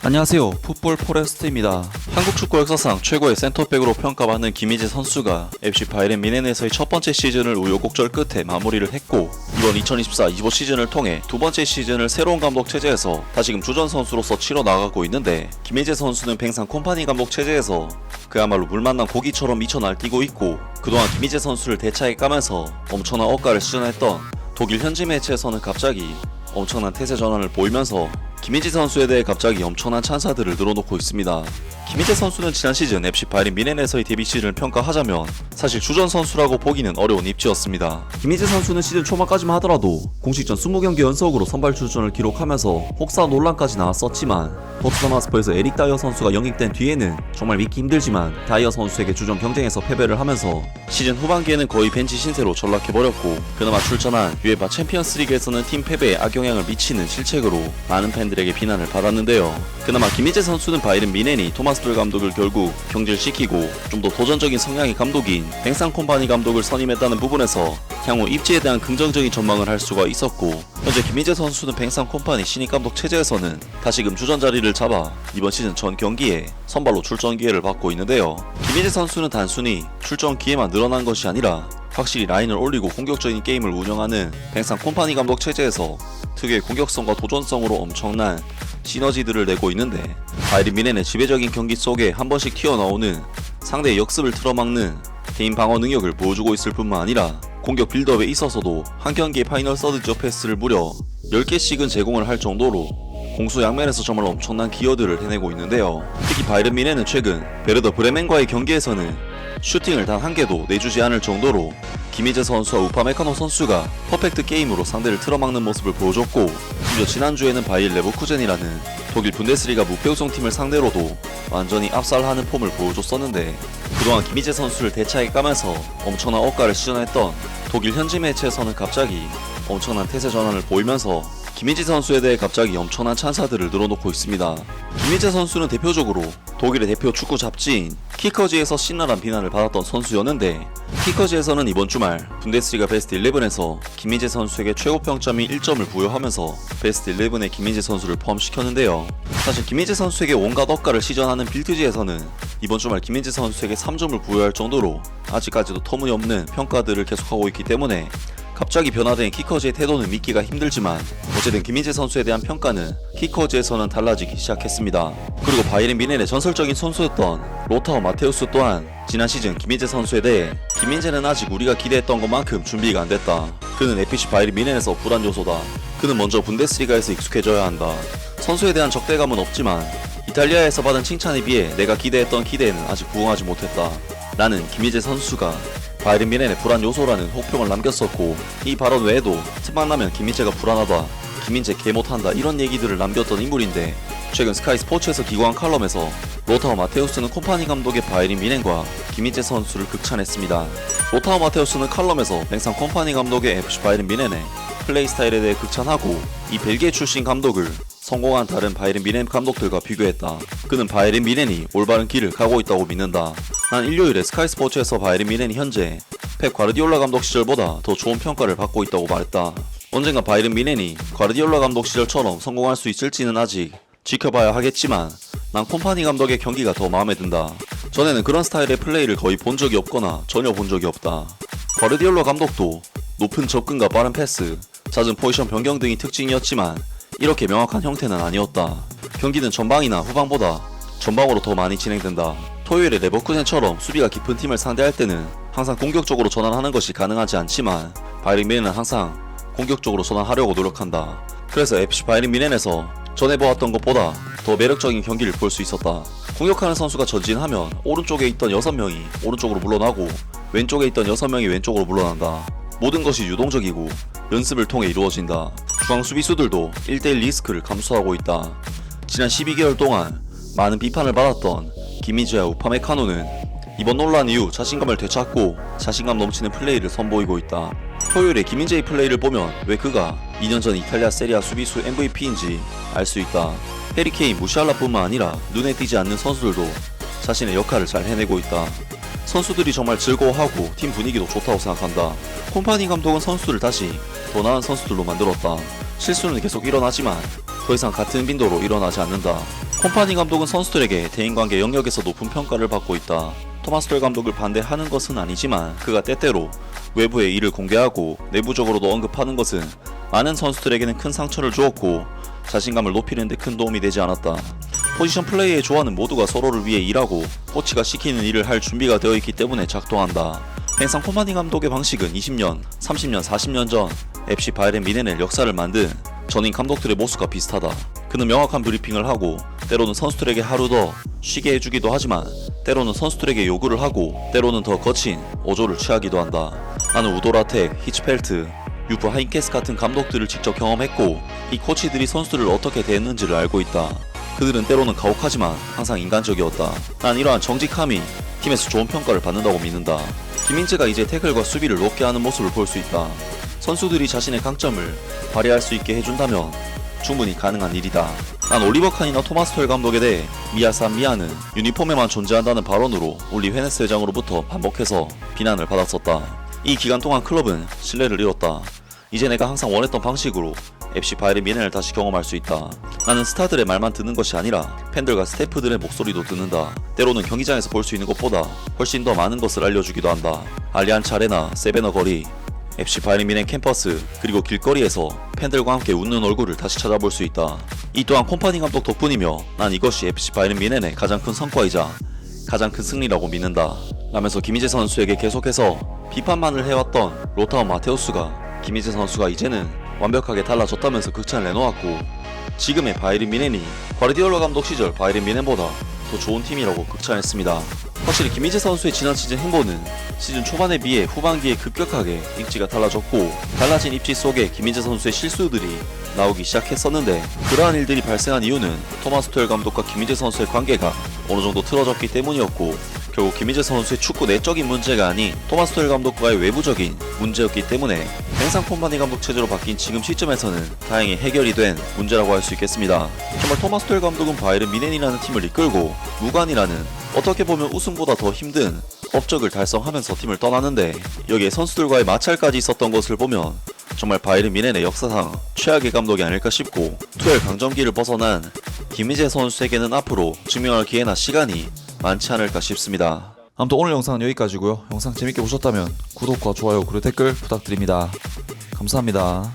안녕하세요. 풋볼 포레스트입니다. 한국 축구 역사상 최고의 센터백으로 평가받는 김희재 선수가 FC 바이에른 뮌헨에서의 첫 번째 시즌을 우여곡절 끝에 마무리를 했고, 이번 2024-25 시즌을 통해 두 번째 시즌을 새로운 감독 체제에서 다시금 주전 선수로서 치러 나가고 있는데, 김희재 선수는 뱅상 콤파니 감독 체제에서 그야말로 물 만난 고기처럼 미쳐 날뛰고 있고, 그동안 김희재 선수를 대차게 까면서 엄청난 억가를 시전했던 독일 현지 매체에서는 갑자기 엄청난 태세 전환을 보이면서 김희재 선수에 대해 갑자기 엄청난 찬사들을 늘어놓고 있습니다. 김희재 선수는 지난 시즌 FC 바이에른 뮌헨에서의 데뷔 시즌을 평가하자면 사실 주전 선수라고 보기는 어려운 입지였습니다. 김희재 선수는 시즌 초반까지만 하더라도 공식전 20경기 연속으로 선발 출전을 기록하면서 혹사 논란까지 나왔었지만, 토트넘 하스퍼에서 에릭 다이어 선수가 영입된 뒤에는 정말 믿기 힘들지만 다이어 선수에게 주전 경쟁에서 패배를 하면서 시즌 후반기에는 거의 벤치 신세로 전락해버렸고, 그나마 출전한 UEFA 챔피언스 리그에서는 팀 패배에 악영향을 미치는 실책으로 많은 팬들에게 비난을 받았는데요. 그나마 김희재 선수는 바이에른 뮌헨이 토마스 툴 감독을 결국 경질시키고 좀 더 도전적인 성향의 감독인 뱅상 콤파니 감독을 선임했다는 부분에서 향후 입지에 대한 긍정적인 전망을 할 수가 있었고, 현재 김희재 선수는 뱅상 콤파니 신입 감독 체제에서는 다시금 주전 자리를 잡아 이번 시즌 전 경기에 선발로 출전 기회를 받고 있는데요. 김희재 선수는 단순히 출전 기회만 늘어난 것이 아니라 확실히 라인을 올리고 공격적인 게임을 운영하는 뱅상 콤파니 감독 체제에서 특유의 공격성과 도전성으로 엄청난 시너지들을 내고 있는데, 바이에른 뮌헨의 지배적인 경기 속에 한 번씩 튀어나오는 상대의 역습을 틀어막는 개인 방어 능력을 보여주고 있을 뿐만 아니라 공격 빌드업에 있어서도 한 경기의 파이널 서드 지역 패스를 무려 10개씩은 제공을 할 정도로 공수 양면에서 정말 엄청난 기여들을 해내고 있는데요. 특히 바이에른 뮌헨은 최근 베르더 브레멘과의 경기에서는 슈팅을 단 한 개도 내주지 않을 정도로 김희재 선수와 우파메카노 선수가 퍼펙트 게임으로 상대를 틀어막는 모습을 보여줬고, 심지어 지난주에는 바이엘 레버쿠젠이라는 독일 분데스리가 무패 우승팀을 상대로도 완전히 압살하는 폼을 보여줬었는데, 그동안 김희재 선수를 대차게 까면서 엄청난 억가를 시전했던 독일 현지 매체에서는 갑자기 엄청난 태세 전환을 보이면서 김희재 선수에 대해 갑자기 엄청난 찬사들을 늘어놓고 있습니다. 김희재 선수는 대표적으로 독일의 대표 축구 잡지인 키커지에서 신랄한 비난을 받았던 선수였는데, 키커지에서는 이번 주말 분데스리가 베스트 11에서 김희재 선수에게 최고 평점이 1점을 부여하면서 베스트 11에 김희재 선수를 포함시켰는데요. 사실 김희재 선수에게 온갖 억가를 시전하는 빌드지에서는 이번 주말 김희재 선수에게 3점을 부여할 정도로 아직까지도 터무니없는 평가들을 계속하고 있기 때문에 갑자기 변화된 키커즈의 태도는 믿기가 힘들지만, 어쨌든 김희재 선수에 대한 평가는 키커즈에서는 달라지기 시작했습니다. 그리고 바이에른 뮌헨의 전설적인 선수였던 로타우 마테우스 또한 지난 시즌 김희재 선수에 대해 김희재는 아직 우리가 기대했던 것만큼 준비가 안됐다. 그는 FC 바이에른 뮌헨에서 불안 요소다. 그는 먼저 분데스리가에서 익숙해져야 한다. 선수에 대한 적대감은 없지만 이탈리아에서 받은 칭찬에 비해 내가 기대했던 기대에는 아직 부응하지 못했다. 라는 김희재 선수가 바이에른 뮌헨의 불안 요소라는 혹평을 남겼었고, 이 발언 외에도 틈만 나면 김희재가 불안하다, 김희재 개 못한다 이런 얘기들을 남겼던 인물인데, 최근 스카이 스포츠에서 기고한 칼럼에서 로타우 마테우스는 콤파니 감독의 바이에른 뮌헨과 김희재 선수를 극찬했습니다. 로타우 마테우스는 칼럼에서 뱅상 콤파니 감독의 FC 바이에른 뮌헨의 플레이 스타일에 대해 극찬하고, 이 벨기에 출신 감독을 성공한 다른 바이에른 뮌헨 감독들과 비교했다. 그는 바이에른 뮌헨이 올바른 길을 가고 있다고 믿는다. 난 일요일에 스카이 스포츠에서 바이에른 뮌헨이 현재 펩 과르디올라 감독 시절보다 더 좋은 평가를 받고 있다고 말했다. 언젠가 바이에른 뮌헨이 과르디올라 감독 시절처럼 성공할 수 있을지는 아직 지켜봐야 하겠지만, 난 콤파니 감독의 경기가 더 마음에 든다. 전에는 그런 스타일의 플레이를 거의 본 적이 없거나 전혀 본 적이 없다. 과르디올라 감독도 높은 접근과 빠른 패스, 잦은 포지션 변경 등이 특징이었지만 이렇게 명확한 형태는 아니었다. 경기는 전방이나 후방보다 전방으로 더 많이 진행된다. 토요일에 레버쿠젠처럼 수비가 깊은 팀을 상대할 때는 항상 공격적으로 전환하는 것이 가능하지 않지만, 바이에른 뮌헨은 항상 공격적으로 전환하려고 노력한다. 그래서 FC 바이에른 뮌헨에서 전에 보았던 것보다 더 매력적인 경기를 볼 수 있었다. 공격하는 선수가 전진하면 오른쪽에 있던 6명이 오른쪽으로 물러나고 왼쪽에 있던 6명이 왼쪽으로 물러난다. 모든 것이 유동적이고 연습을 통해 이루어진다. 중앙 수비수들도 1대1 리스크를 감수하고 있다. 지난 12개월 동안 많은 비판을 받았던 김희재와 우파메카노는 이번 논란 이후 자신감을 되찾고 자신감 넘치는 플레이를 선보이고 있다. 토요일에 김희재의 플레이를 보면 왜 그가 2년 전 이탈리아 세리아 수비수 MVP인지 알 수 있다. 해리 케인, 무시알라뿐만 아니라 눈에 띄지 않는 선수들도 자신의 역할을 잘 해내고 있다. 선수들이 정말 즐거워하고 팀 분위기도 좋다고 생각한다. 콤파니 감독은 선수들을 다시 더 나은 선수들로 만들었다. 실수는 계속 일어나지만 더 이상 같은 빈도로 일어나지 않는다. 콤파니 감독은 선수들에게 대인관계 영역에서 높은 평가를 받고 있다. 토마스 툴 감독을 반대하는 것은 아니지만 그가 때때로 외부의 일을 공개하고 내부적으로도 언급하는 것은 많은 선수들에게는 큰 상처를 주었고 자신감을 높이는 데 큰 도움이 되지 않았다. 포지션 플레이의 조화는 모두가 서로를 위해 일하고 코치가 시키는 일을 할 준비가 되어 있기 때문에 작동한다. 펜상 콤파니 감독의 방식은 20년, 30년, 40년 전 FC 바이에른 뮌헨의 역사를 만든 전임 감독들의 모습과 비슷하다. 그는 명확한 브리핑을 하고 때로는 선수들에게 하루 더 쉬게 해주기도 하지만 때로는 선수들에게 요구를 하고 때로는 더 거친 어조를 취하기도 한다. 나는 우도라텍, 히츠펠트, 유프 하인케스 같은 감독들을 직접 경험했고 이 코치들이 선수들을 어떻게 대했는지를 알고 있다. 그들은 때로는 가혹하지만 항상 인간적이었다. 난 이러한 정직함이 팀에서 좋은 평가를 받는다고 믿는다. 김민재가 이제 태클과 수비를 높게 하는 모습을 볼 수 있다. 선수들이 자신의 강점을 발휘할 수 있게 해준다면 충분히 가능한 일이다. 난 올리버 칸이나 토마스 툴 감독에 대해 미아산 미아는 유니폼에만 존재한다는 발언으로 울리 헤네스 회장으로부터 반복해서 비난을 받았었다. 이 기간 동안 클럽은 신뢰를 잃었다. 이제 내가 항상 원했던 방식으로 FC 바이에른 뮌헨을 다시 경험할 수 있다. 나는 스타들의 말만 듣는 것이 아니라 팬들과 스태프들의 목소리도 듣는다. 때로는 경기장에서 볼 수 있는 것보다 훨씬 더 많은 것을 알려주기도 한다. 알리안츠 아레나, 세베너 거리, FC 바이에른 뮌헨 캠퍼스, 그리고 길거리에서 팬들과 함께 웃는 얼굴을 다시 찾아볼 수 있다. 이 또한 콤파니 감독 덕분이며 난 이것이 FC 바이에른 뮌헨의 가장 큰 성과이자 가장 큰 승리라고 믿는다. 라면서 김희재 선수에게 계속해서 비판만을 해왔던 로타우 마테우스가 김희재 선수가 이제는 완벽하게 달라졌다면서 극찬을 내놓았고 지금의 바이에른 뮌헨이 과르디올라 감독 시절 바이에른 뮌헨보다 더 좋은 팀이라고 극찬했습니다. 확실히 김희재 선수의 지난 시즌 행보는 시즌 초반에 비해 후반기에 급격하게 입지가 달라졌고 달라진 입지 속에 김희재 선수의 실수들이 나오기 시작했었는데 그러한 일들이 발생한 이유는 토마스 툴 감독과 김희재 선수의 관계가 어느 정도 틀어졌기 때문이었고 결국 김희재 선수의 축구 내적인 문제가 아닌 토마스 툴 감독과의 외부적인 문제였기 때문에 펜상 콤파니 감독 체제로 바뀐 지금 시점에서는 다행히 해결이 된 문제라고 할 수 있겠습니다. 정말 토마스 툴 감독은 바이에른 뮌헨이라는 팀을 이끌고 무관이라는 어떻게 보면 우승보다 더 힘든 업적을 달성하면서 팀을 떠나는데 여기에 선수들과의 마찰까지 있었던 것을 보면 정말 바이에른 뮌헨의 역사상 최악의 감독이 아닐까 싶고 투엘 강점기를 벗어난 김희재 선수에게는 앞으로 증명할 기회나 시간이 많지 않을까 싶습니다. 아무튼 오늘 영상은 여기까지고요. 영상 재밌게 보셨다면 구독과 좋아요 그리고 댓글 부탁드립니다. 감사합니다.